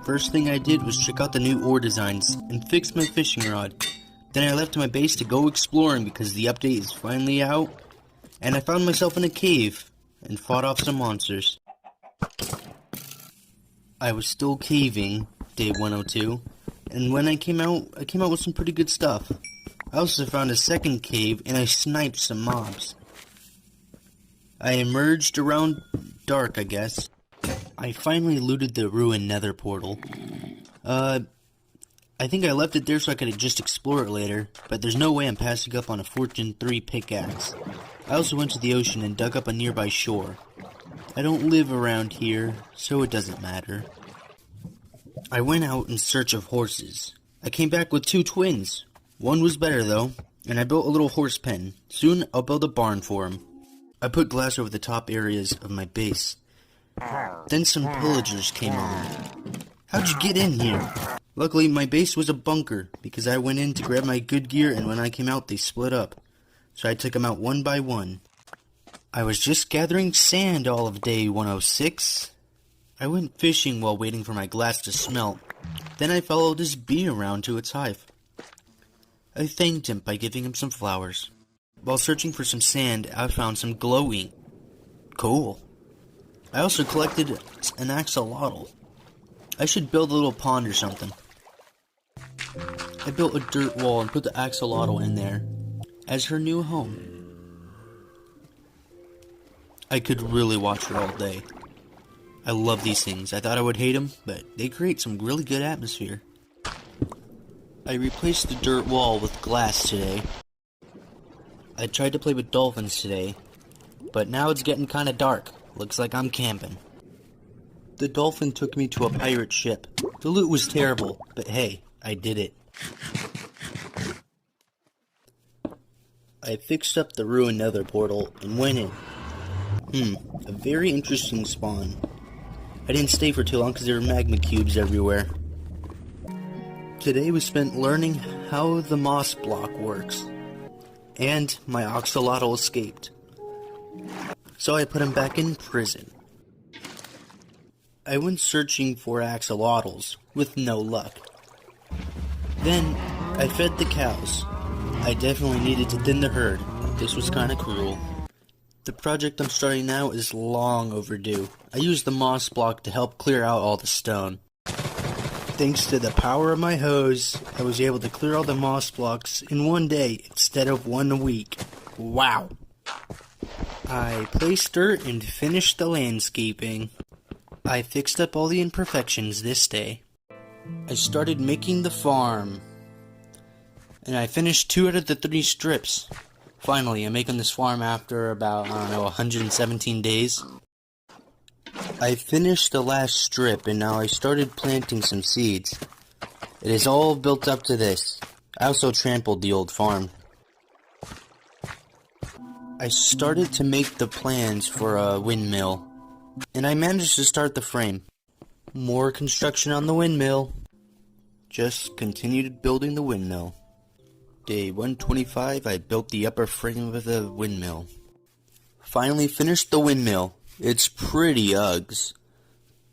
First thing I did was check out the new ore designs and fix my fishing rod. Then I left my base to go exploring because the update is finally out, and I found myself in a cave and fought off some monsters. I was still caving, day 102, and when I came out with some pretty good stuff. I also found a second cave and I sniped some mobs. I emerged around dark, I guess. I finally looted the ruined nether portal. I think I left it there so I could just explore it later, but there's no way I'm passing up on a Fortune 3 pickaxe. I also went to the ocean and dug up a nearby shore. I don't live around here, so it doesn't matter. I went out in search of horses. I came back with 2 twins. One was better though, and I built a little horse pen. Soon I'll build a barn for him. I put glass over the top areas of my base. Then some pillagers came on. How'd you get in here? Luckily, my base was a bunker, because I went in to grab my good gear, and when I came out, they split up. So I took them out one by one. I was just gathering sand all of day 106. I went fishing while waiting for my glass to smelt. Then I followed this bee around to its hive. I thanked him by giving him some flowers. While searching for some sand, I found some glow ink. Cool. I also collected an axolotl. I should build a little pond or something. I built a dirt wall and put the axolotl in there as her new home. I could really watch her all day. I love these things. I thought I would hate them, but they create some really good atmosphere. I replaced the dirt wall with glass today. I tried to play with dolphins today, but now it's getting kinda dark. Looks like I'm camping. The dolphin took me to a pirate ship. The loot was terrible, but hey, I did it. I fixed up the ruined nether portal and went in. A very interesting spawn. I didn't stay for too long because there were magma cubes everywhere. Today was spent learning how the moss block works. And my axolotl escaped. So I put him back in prison. I went searching for axolotls, with no luck. Then, I fed the cows. I definitely needed to thin the herd. This was kinda cruel. The project I'm starting now is long overdue. I used the moss block to help clear out all the stone. Thanks to the power of my hose, I was able to clear all the moss blocks in one day instead of 1 week. Wow! I placed dirt and finished the landscaping. I fixed up all the imperfections this day. I started making the farm. And I finished 2 out of the 3 strips. Finally, I'm making this farm after about, 117 days. I finished the last strip and now I started planting some seeds. It is all built up to this. I also trampled the old farm. I started to make the plans for a windmill, and I managed to start the frame. More construction on the windmill. Just continued building the windmill. Day 125, I built the upper frame of the windmill. Finally finished the windmill. It's pretty uggs,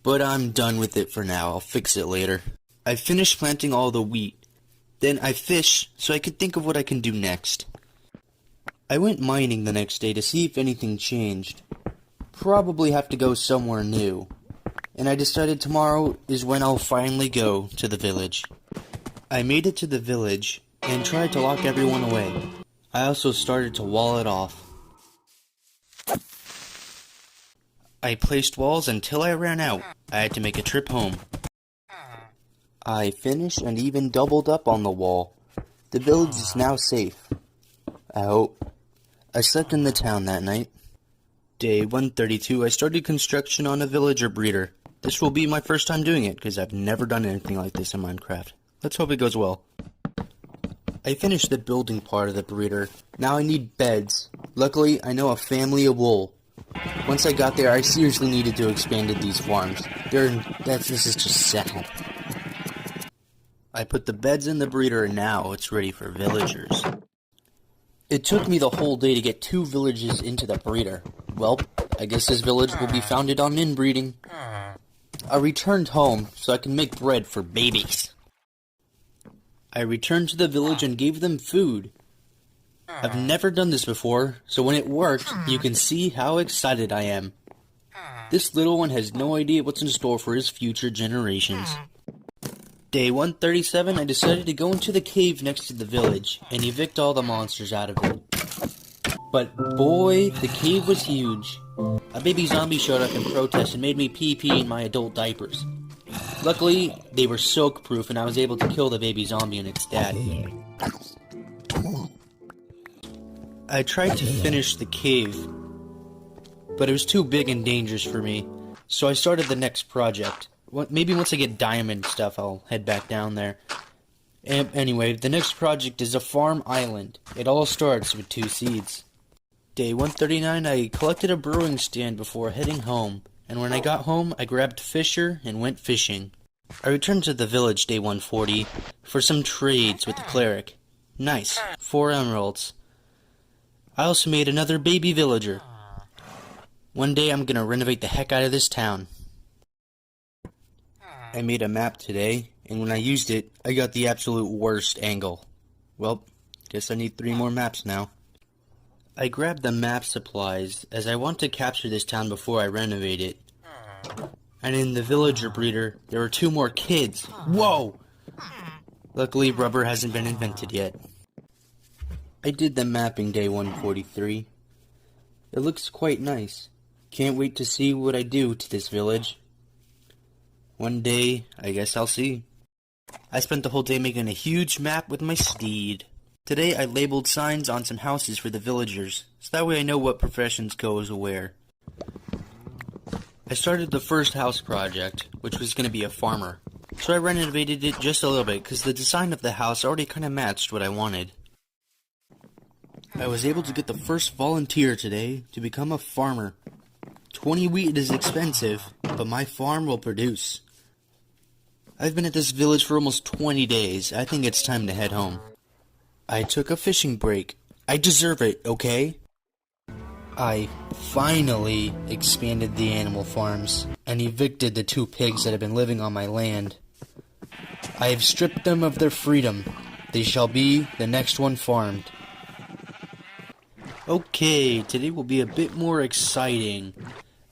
but I'm done with it for now. I'll fix it later. I finished planting all the wheat. Then I fish so I could think of what I can do next. I went mining the next day to see if anything changed. Probably have to go somewhere new. And I decided tomorrow is when I'll finally go to the village. I made it to the village and tried to lock everyone away. I also started to wall it off. I placed walls until I ran out. I had to make a trip home. I finished and even doubled up on the wall. The village is now safe. I hope. I slept in the town that night. Day 132, I started construction on a villager breeder. This will be my first time doing it, because I've never done anything like this in Minecraft. Let's hope it goes well. I finished the building part of the breeder. Now I need beds. Luckily, I know a family of wool. Once I got there, I seriously needed to expand these farms. This is just sad. I put the beds in the breeder and now it's ready for villagers. It took me the whole day to get 2 villages into the breeder. Well, I guess this village will be founded on inbreeding. I returned home so I can make bread for babies. I returned to the village and gave them food. I've never done this before, so when it worked, you can see how excited I am. This little one has no idea what's in store for his future generations. Day 137, I decided to go into the cave next to the village and evict all the monsters out of it. But boy, the cave was huge. A baby zombie showed up in protest and made me pee in my adult diapers. Luckily, they were soak-proof and I was able to kill the baby zombie and its dad. I tried to finish the cave, but it was too big and dangerous for me, so I started the next project. Maybe once I get diamond stuff, I'll head back down there. Anyway, the next project is a farm island. It all starts with 2 seeds. Day 139, I collected a brewing stand before heading home, and when I got home, I grabbed Fisher and went fishing. I returned to the village day 140 for some trades with the cleric. Nice, 4 emeralds. I also made another baby villager. One day I'm gonna renovate the heck out of this town. I made a map today, and when I used it, I got the absolute worst angle. Well, guess I need 3 more maps now. I grabbed the map supplies, as I want to capture this town before I renovate it. And in the villager breeder, there were 2 more kids. Whoa! Luckily, rubber hasn't been invented yet. I did the mapping day 143. It looks quite nice. Can't wait to see what I do to this village. One day, I guess I'll see. I spent the whole day making a huge map with my steed. Today I labeled signs on some houses for the villagers, so that way I know what professions goes where. I started the first house project, which was going to be a farmer. So I renovated it just a little bit, because the design of the house already kind of matched what I wanted. I was able to get the first volunteer today to become a farmer. 20 wheat is expensive, but my farm will produce. I've been at this village for almost 20 days. I think it's time to head home. I took a fishing break. I deserve it, okay? I finally expanded the animal farms and evicted the 2 pigs that have been living on my land. I have stripped them of their freedom. They shall be the next one farmed. Okay, today will be a bit more exciting.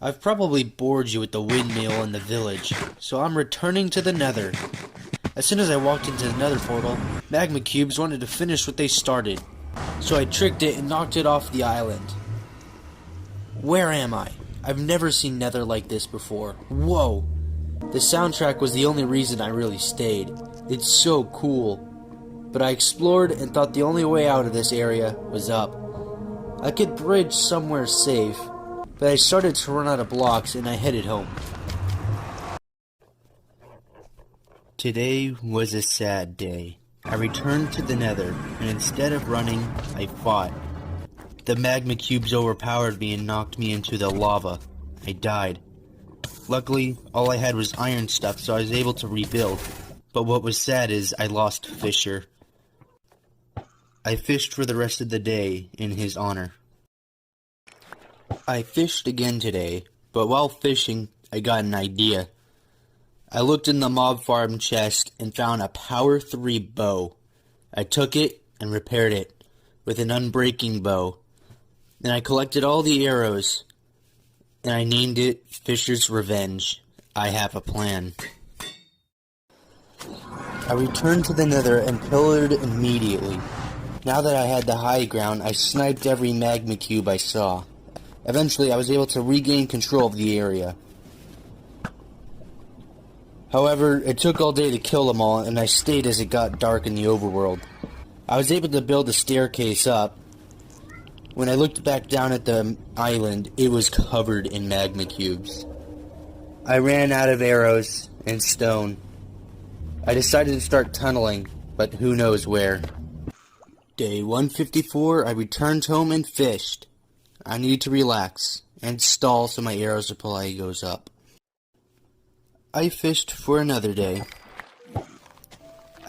I've probably bored you with the windmill in the village, so I'm returning to the Nether. As soon as I walked into the Nether portal, magma cubes wanted to finish what they started, so I tricked it and knocked it off the island. Where am I? I've never seen Nether like this before. Whoa! The soundtrack was the only reason I really stayed. It's so cool. But I explored and thought the only way out of this area was up. I could bridge somewhere safe, but I started to run out of blocks and I headed home. Today was a sad day. I returned to the Nether, and instead of running, I fought. The magma cubes overpowered me and knocked me into the lava. I died. Luckily, all I had was iron stuff, so I was able to rebuild. But what was sad is I lost Fisher. I fished for the rest of the day in his honor. I fished again today, but while fishing, I got an idea. I looked in the mob farm chest and found a Power 3 bow. I took it and repaired it with an unbreaking bow. Then I collected all the arrows, and I named it Fisher's Revenge. I have a plan. I returned to the Nether and pillared immediately. Now that I had the high ground, I sniped every magma cube I saw. Eventually, I was able to regain control of the area. However, it took all day to kill them all, and I stayed as it got dark in the overworld. I was able to build a staircase up. When I looked back down at the island, it was covered in magma cubes. I ran out of arrows and stone. I decided to start tunneling, but who knows where. Day 154, I returned home and fished. I need to relax and stall so my arrow supply goes up. I fished for another day.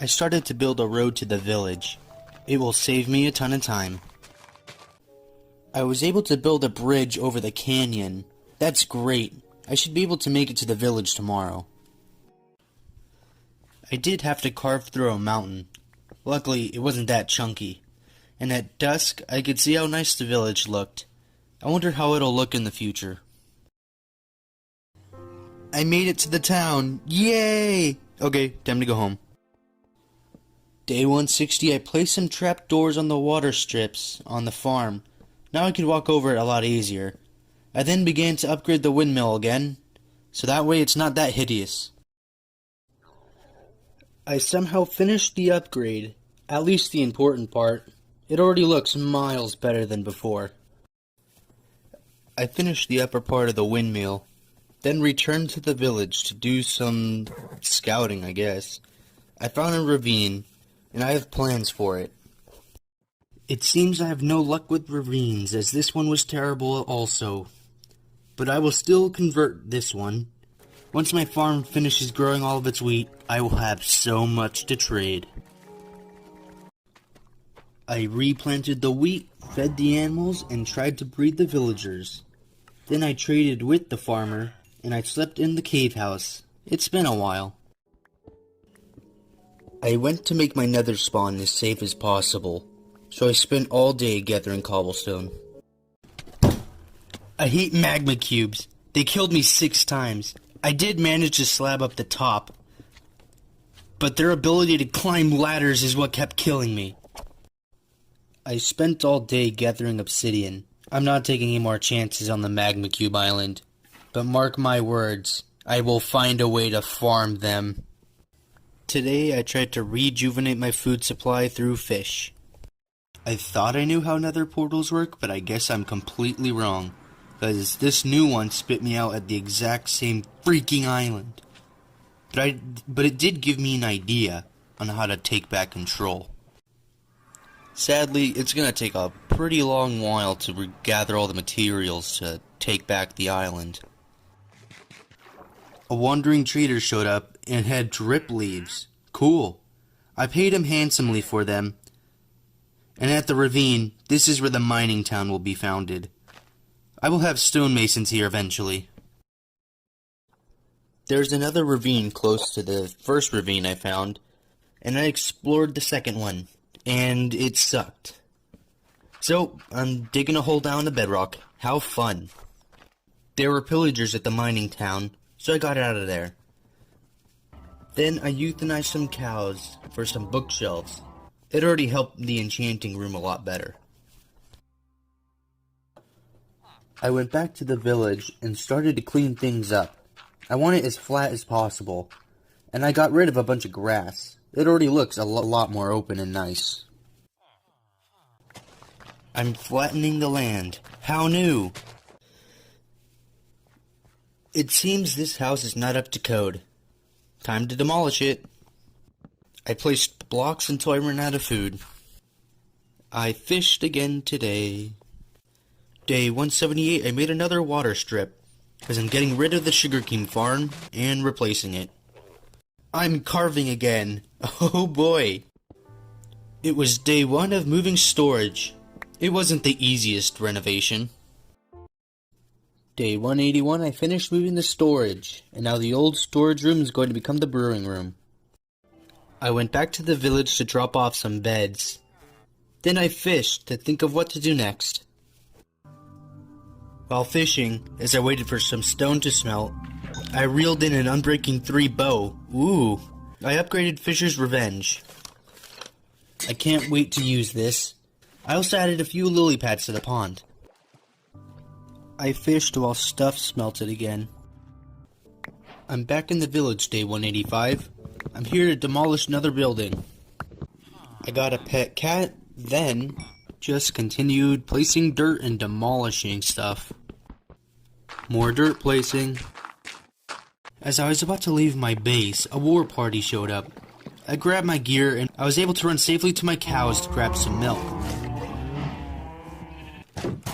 I started to build a road to the village. It will save me a ton of time. I was able to build a bridge over the canyon. That's great. I should be able to make it to the village tomorrow. I did have to carve through a mountain. Luckily, it wasn't that chunky. And at dusk, I could see how nice the village looked. I wonder how it'll look in the future. I made it to the town! Yay! Okay, time to go home. Day 160, I placed some trap doors on the water strips on the farm. Now I could walk over it a lot easier. I then began to upgrade the windmill again, so that way it's not that hideous. I somehow finished the upgrade, at least the important part. It already looks miles better than before. I finished the upper part of the windmill, then returned to the village to do some scouting, I guess. I found a ravine, and I have plans for it. It seems I have no luck with ravines, as this one was terrible also. But I will still convert this one. Once my farm finishes growing all of its wheat, I will have so much to trade. I replanted the wheat, fed the animals, and tried to breed the villagers. Then I traded with the farmer, and I slept in the cave house. It's been a while. I went to make my nether spawn as safe as possible, so I spent all day gathering cobblestone. I hate magma cubes. They killed me 6 times. I did manage to slab up the top, but their ability to climb ladders is what kept killing me. I spent all day gathering obsidian. I'm not taking any more chances on the magma cube island, but mark my words, I will find a way to farm them. Today I tried to rejuvenate my food supply through fish. I thought I knew how nether portals work, but I guess I'm completely wrong, because this new one spit me out at the exact same freaking island. But it did give me an idea on how to take back control. Sadly, it's going to take a pretty long while to gather all the materials to take back the island. A wandering trader showed up and had drip leaves. Cool. I paid him handsomely for them. And at the ravine, this is where the mining town will be founded. I will have stonemasons here eventually. There's another ravine close to the first ravine I found, and I explored the second one, and it sucked. So, I'm digging a hole down the bedrock. How fun. There were pillagers at the mining town, so I got out of there. Then I euthanized some cows for some bookshelves. It already helped the enchanting room a lot better. I went back to the village and started to clean things up. I want it as flat as possible, and I got rid of a bunch of grass. It already looks a lot more open and nice. I'm flattening the land. How new? It seems this house is not up to code. Time to demolish it. I placed blocks until I ran out of food. I fished again today. Day 178, I made another water strip, because I'm getting rid of the sugarcane farm and replacing it. I'm carving again. Oh boy. It was day 1 of moving storage. It wasn't the easiest renovation. Day 181, I finished moving the storage, and now the old storage room is going to become the brewing room. I went back to the village to drop off some beds. Then I fished to think of what to do next. While fishing, as I waited for some stone to smelt, I reeled in an Unbreaking 3 bow. Ooh! I upgraded Fisher's Revenge. I can't wait to use this. I also added a few lily pads to the pond. I fished while stuff smelted again. I'm back in the village, day 185. I'm here to demolish another building. I got a pet cat, then just continued placing dirt and demolishing stuff. More dirt placing. As I was about to leave my base, a war party showed up. I grabbed my gear and I was able to run safely to my cows to grab some milk.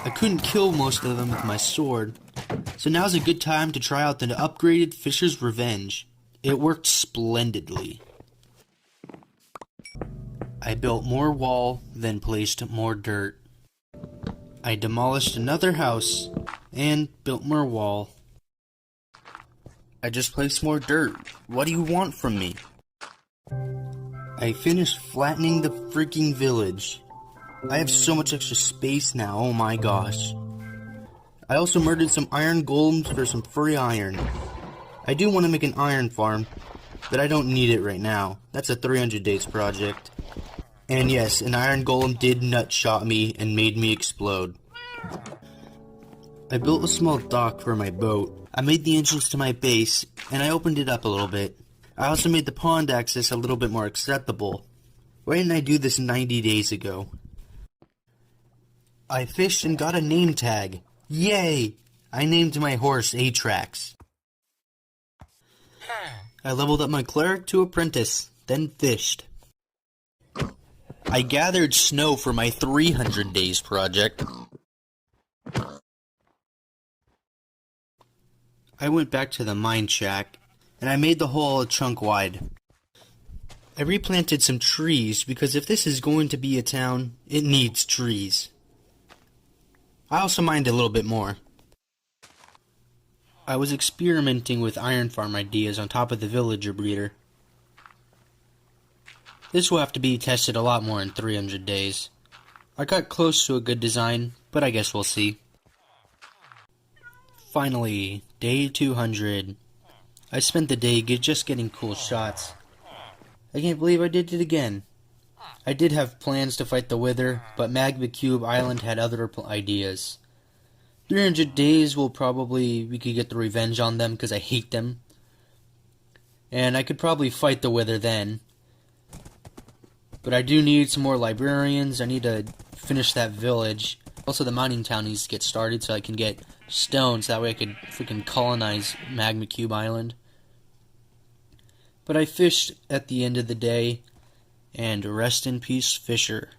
I couldn't kill most of them with my sword, so now's a good time to try out the upgraded Fisher's Revenge. It worked splendidly. I built more wall, then placed more dirt. I demolished another house, and built more wall. I just placed more dirt. What do you want from me? I finished flattening the freaking village. I have so much extra space now, oh my gosh. I also murdered some iron golems for some free iron. I do want to make an iron farm, but I don't need it right now. That's a 300 days project. And yes, an iron golem did nutshot me and made me explode. I built a small dock for my boat. I made the entrance to my base, and I opened it up a little bit. I also made the pond access a little bit more acceptable. Why didn't I do this 90 days ago? I fished and got a name tag. Yay! I named my horse Atrax. I leveled up my cleric to apprentice, then fished. I gathered snow for my 300 days project. I went back to the mine shack, and I made the hole a chunk wide. I replanted some trees because if this is going to be a town, it needs trees. I also mined a little bit more. I was experimenting with iron farm ideas on top of the villager breeder. This will have to be tested a lot more in 300 days. I got close to a good design, but I guess we'll see. Finally, day 200. I spent the day just getting cool shots. I can't believe I did it again. I did have plans to fight the Wither, but Magma Cube Island had other ideas. 300 days we could get the revenge on them because I hate them. And I could probably fight the Wither then. But I do need some more librarians. I need to finish that village. Also, the mining town needs to get started so I can get stone, so that way I could freaking colonize Magma Cube Island. But I fished at the end of the day, and rest in peace, Fisher.